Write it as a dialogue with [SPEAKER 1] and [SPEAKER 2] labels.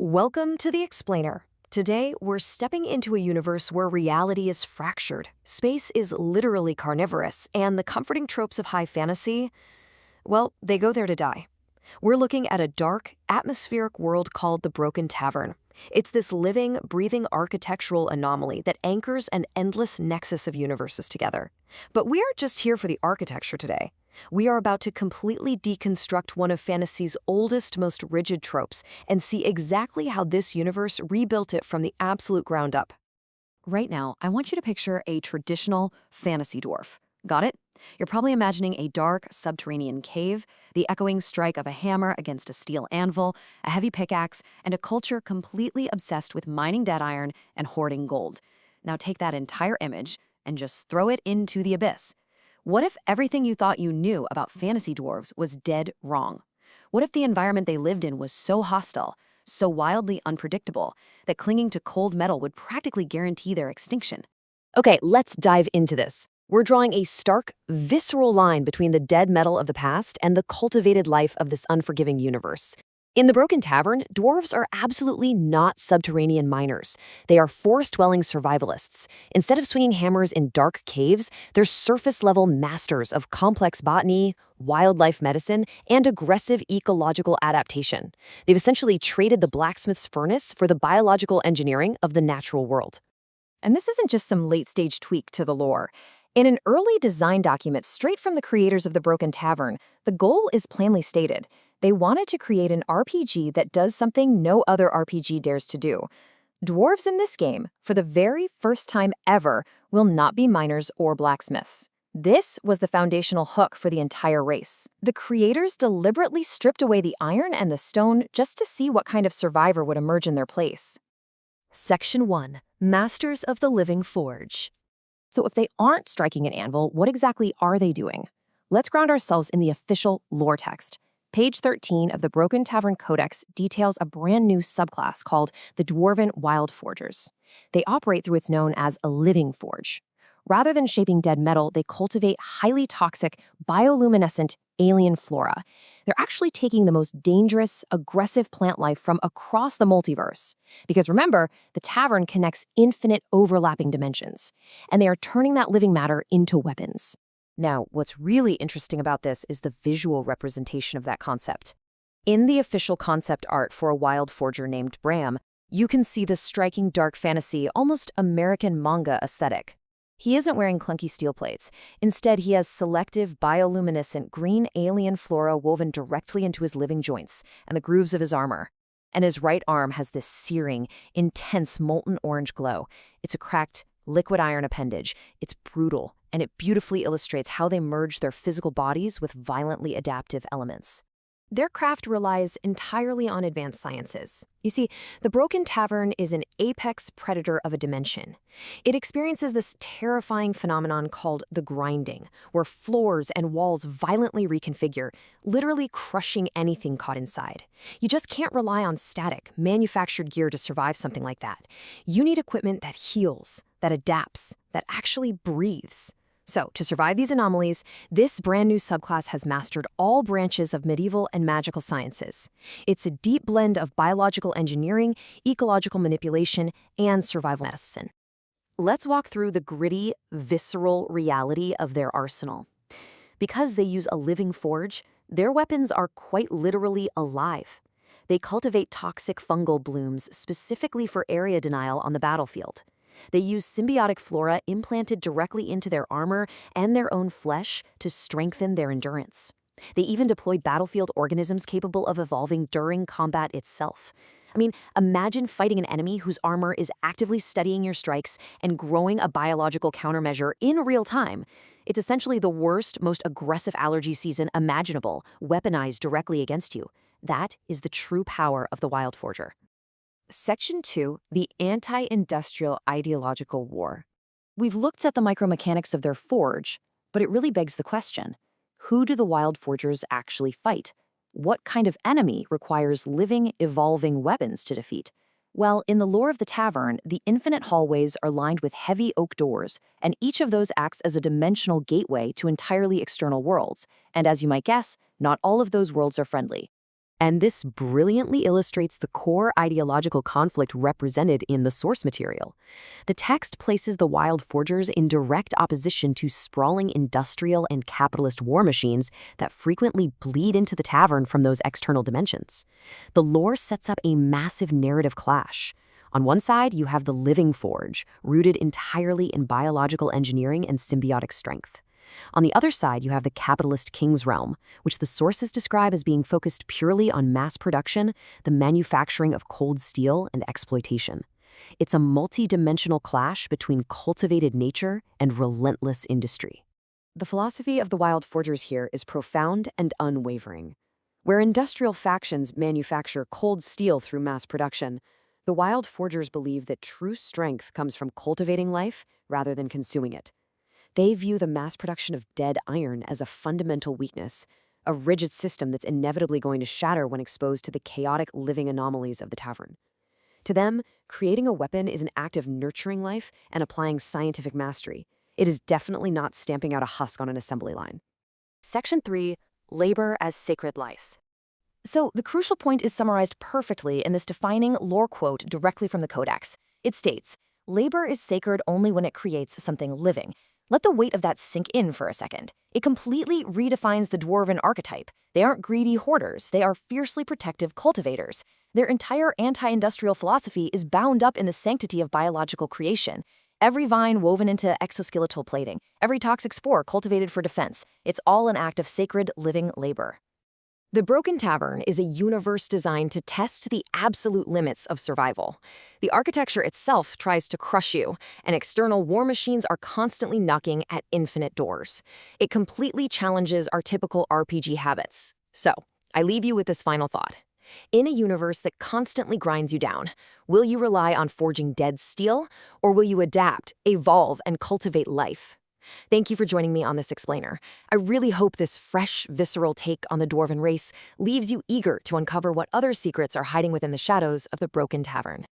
[SPEAKER 1] Welcome to The Explainer. Today, we're stepping into a universe where reality is fractured, space is literally carnivorous, and the comforting tropes of high fantasy, well, they go there to die. We're looking at a dark, atmospheric world called the Broken Tavern. It's this living, breathing architectural anomaly that anchors an endless nexus of universes together. But we aren't just here for the architecture today. We are about to completely deconstruct one of fantasy's oldest, most rigid tropes and see exactly how this universe rebuilt it from the absolute ground up. Right now, I want you to picture a traditional fantasy dwarf. Got it? You're probably imagining a dark, subterranean cave, the echoing strike of a hammer against a steel anvil, a heavy pickaxe, and a culture completely obsessed with mining dead iron and hoarding gold. Now take that entire image and just throw it into the abyss. What if everything you thought you knew about fantasy dwarves was dead wrong? What if the environment they lived in was so hostile, so wildly unpredictable, that clinging to cold metal would practically guarantee their extinction? Okay, let's dive into this. We're drawing a stark, visceral line between the dead metal of the past and the cultivated life of this unforgiving universe. In the Broken Tavern, dwarves are absolutely not subterranean miners. They are forest-dwelling survivalists. Instead of swinging hammers in dark caves, they're surface-level masters of complex botany, wildlife medicine, and aggressive ecological adaptation. They've essentially traded the blacksmith's furnace for the biological engineering of the natural world. And this isn't just some late-stage tweak to the lore. In an early design document straight from the creators of the Broken Tavern, the goal is plainly stated. They wanted to create an RPG that does something no other RPG dares to do. Dwarves in this game, for the very first time ever, will not be miners or blacksmiths. This was the foundational hook for the entire race. The creators deliberately stripped away the iron and the stone just to see what kind of survivor would emerge in their place. Section 1. Masters of the Living Forge. So if they aren't striking an anvil, what exactly are they doing? Let's ground ourselves in the official lore text. Page 13 of the Broken Tavern Codex details a brand new subclass called the Dwarven Wild Forgers. They operate through what's known as a living forge. Rather than shaping dead metal, they cultivate highly toxic, bioluminescent alien flora. They're actually taking the most dangerous, aggressive plant life from across the multiverse. Because remember, the tavern connects infinite overlapping dimensions, and they are turning that living matter into weapons. Now, what's really interesting about this is the visual representation of that concept. In the official concept art for a wild forger named Bram, you can see the striking dark fantasy, almost American manga aesthetic. He isn't wearing clunky steel plates. Instead, he has selective bioluminescent green alien flora woven directly into his living joints and the grooves of his armor. And his right arm has this searing, intense molten orange glow. It's a cracked, liquid iron appendage. It's brutal, and it beautifully illustrates how they merge their physical bodies with violently adaptive elements. Their craft relies entirely on advanced sciences. You see, the Broken Tavern is an apex predator of a dimension. It experiences this terrifying phenomenon called the grinding, where floors and walls violently reconfigure, literally crushing anything caught inside. You just can't rely on static, manufactured gear to survive something like that. You need equipment that heals, that adapts, that actually breathes. So, to survive these anomalies, this brand new subclass has mastered all branches of medieval and magical sciences. It's a deep blend of biological engineering, ecological manipulation, and survival medicine. Let's walk through the gritty, visceral reality of their arsenal. Because they use a living forge, their weapons are quite literally alive. They cultivate toxic fungal blooms specifically for area denial on the battlefield. They use symbiotic flora implanted directly into their armor and their own flesh to strengthen their endurance. They even deploy battlefield organisms capable of evolving during combat itself. I mean, imagine fighting an enemy whose armor is actively studying your strikes and growing a biological countermeasure in real time. It's essentially the worst, most aggressive allergy season imaginable, weaponized directly against you. That is the true power of the Wild Forger. Section 2, the anti-industrial ideological war. We've looked at the micromechanics of their forge, but it really begs the question, who do the Wild Forgers actually fight? What kind of enemy requires living, evolving weapons to defeat? Well, in the lore of the tavern, the infinite hallways are lined with heavy oak doors, and each of those acts as a dimensional gateway to entirely external worlds. And as you might guess, not all of those worlds are friendly. And this brilliantly illustrates the core ideological conflict represented in the source material. The text places the Wild Forgers in direct opposition to sprawling industrial and capitalist war machines that frequently bleed into the tavern from those external dimensions. The lore sets up a massive narrative clash. On one side, you have the living forge, rooted entirely in biological engineering and symbiotic strength. On the other side, you have the capitalist king's realm, which the sources describe as being focused purely on mass production, the manufacturing of cold steel, and exploitation. It's a multi-dimensional clash between cultivated nature and relentless industry. The philosophy of the Wild Forgers here is profound and unwavering. Where industrial factions manufacture cold steel through mass production, the Wild Forgers believe that true strength comes from cultivating life rather than consuming it. They view the mass production of dead iron as a fundamental weakness, a rigid system that's inevitably going to shatter when exposed to the chaotic living anomalies of the tavern. To them, creating a weapon is an act of nurturing life and applying scientific mastery. It is definitely not stamping out a husk on an assembly line. Section 3. Labor as sacred lice. So, the crucial point is summarized perfectly in this defining lore quote directly from the Codex. It states, "Labor is sacred only when it creates something living." Let the weight of that sink in for a second. It completely redefines the dwarven archetype. They aren't greedy hoarders, they are fiercely protective cultivators. Their entire anti-industrial philosophy is bound up in the sanctity of biological creation. Every vine woven into exoskeletal plating, every toxic spore cultivated for defense, it's all an act of sacred living labor. The Broken Tavern is a universe designed to test the absolute limits of survival. The architecture itself tries to crush you, and external war machines are constantly knocking at infinite doors. It completely challenges our typical RPG habits. So, I leave you with this final thought. In a universe that constantly grinds you down, will you rely on forging dead steel, or will you adapt, evolve, and cultivate life? Thank you for joining me on this explainer. I really hope this fresh, visceral take on the dwarven race leaves you eager to uncover what other secrets are hiding within the shadows of the Broken Tavern.